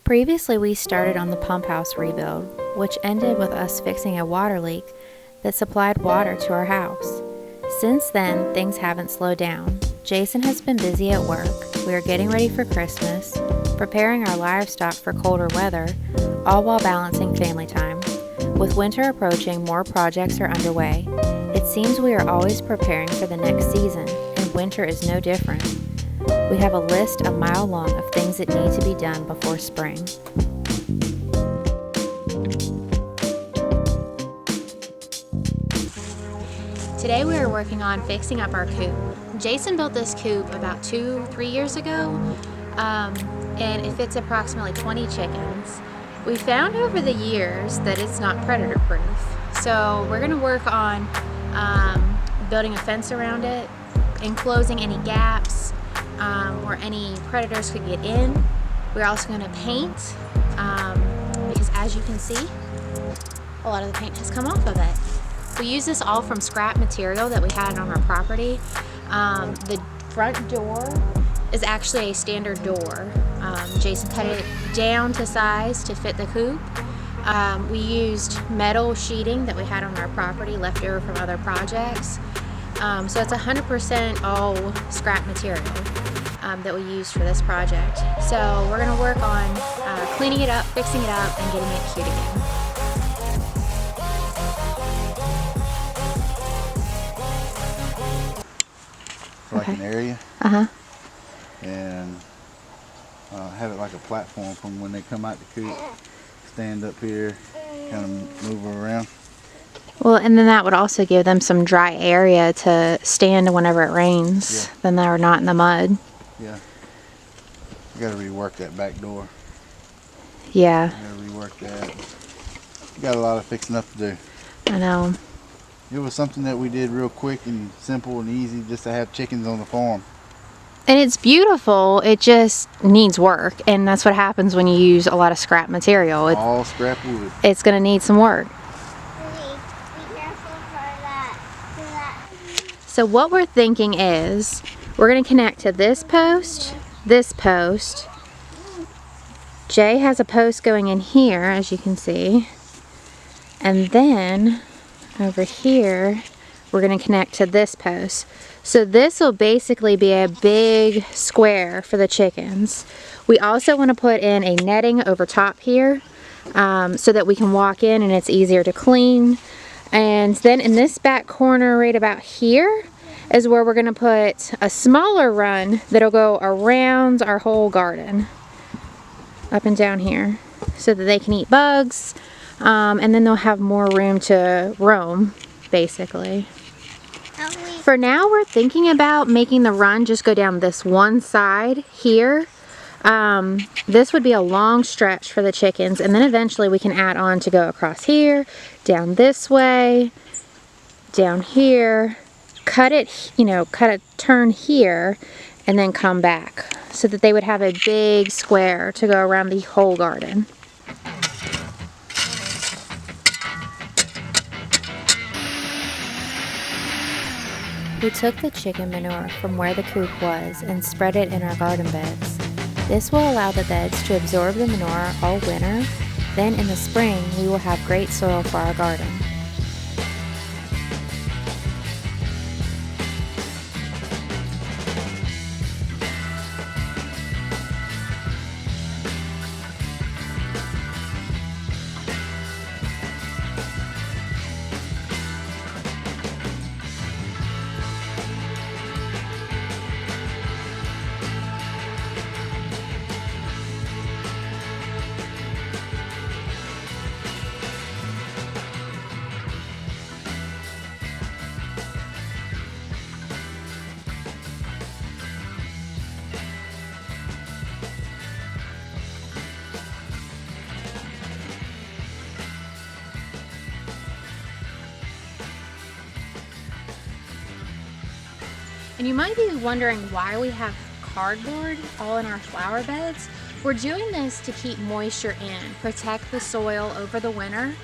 Previously, we started on the pump house rebuild, which ended with us fixing a water leak that supplied water to our house. Since then, things haven't slowed down. Jason has been busy at work. We are getting ready for Christmas, preparing our livestock for colder weather, all while balancing family time. With winter approaching, more projects are underway. It seems we are always preparing for the next season, and winter is no different. We have a list a mile long of things that need to be done before spring. Today we are working on fixing up our coop. Jason built this coop about 2-3 years ago, and it fits approximately 20 chickens. We found over the years that it's not predator proof, so we're going to work on building a fence around it, enclosing any gaps where any predators could get in. We're also going to paint because, as you can see, a lot of the paint has come off of it. We use this all from scrap material that we had on our property. The front door is actually a standard door. Jason cut it down to size to fit the coop. We used metal sheeting that we had on our property left over from other projects. So it's 100% all scrap material that we used for this project. So we're going to work on cleaning it up, fixing it up, and getting it cute again. Like an area, and have it like a platform from when they come out the coop, stand up here, kind of move around. Well, and then that would also give them some dry area to stand whenever it rains. Yeah. Then they're not in the mud. Yeah. You gotta rework that back door. Yeah. You gotta rework that. You got a lot of fixing up to do. I know. It was something that we did real quick and simple and easy just to have chickens on the farm. And it's beautiful, it just needs work. And that's what happens when you use a lot of scrap material. All scrap wood. It's going to need some work. Be careful for that. So what we're thinking is, we're going to connect to this post. Jay has a post going in here, as you can see. And then over here, we're going to connect to this post. So this will basically be a big square for the chickens. We also want to put in a netting over top here so that we can walk in and it's easier to clean. And then in this back corner right about here is where we're going to put a smaller run that'll go around our whole garden, up and down here, so that they can eat bugs. And then they'll have more room to roam, basically. For now, we're thinking about making the run just go down this one side here. This would be a long stretch for the chickens, and then eventually we can add on to go across here, down this way, down here, cut a turn here, and then come back, so that they would have a big square to go around the whole garden. We took the chicken manure from where the coop was and spread it in our garden beds. This will allow the beds to absorb the manure all winter. Then in the spring, we will have great soil for our garden. And you might be wondering why we have cardboard all in our flower beds. We're doing this to keep moisture in, protect the soil over the winter.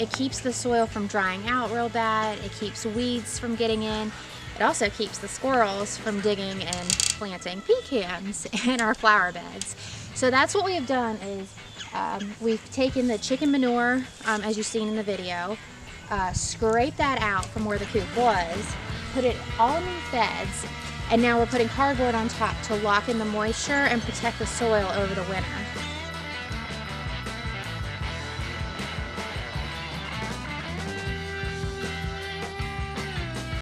It keeps the soil from drying out real bad. It keeps weeds from getting in. It also keeps the squirrels from digging and planting pecans in our flower beds. So that's what we have done is we've taken the chicken manure, as you've seen in the video, scraped that out from where the coop was, put it all in these beds, and now we're putting cardboard on top to lock in the moisture and protect the soil over the winter.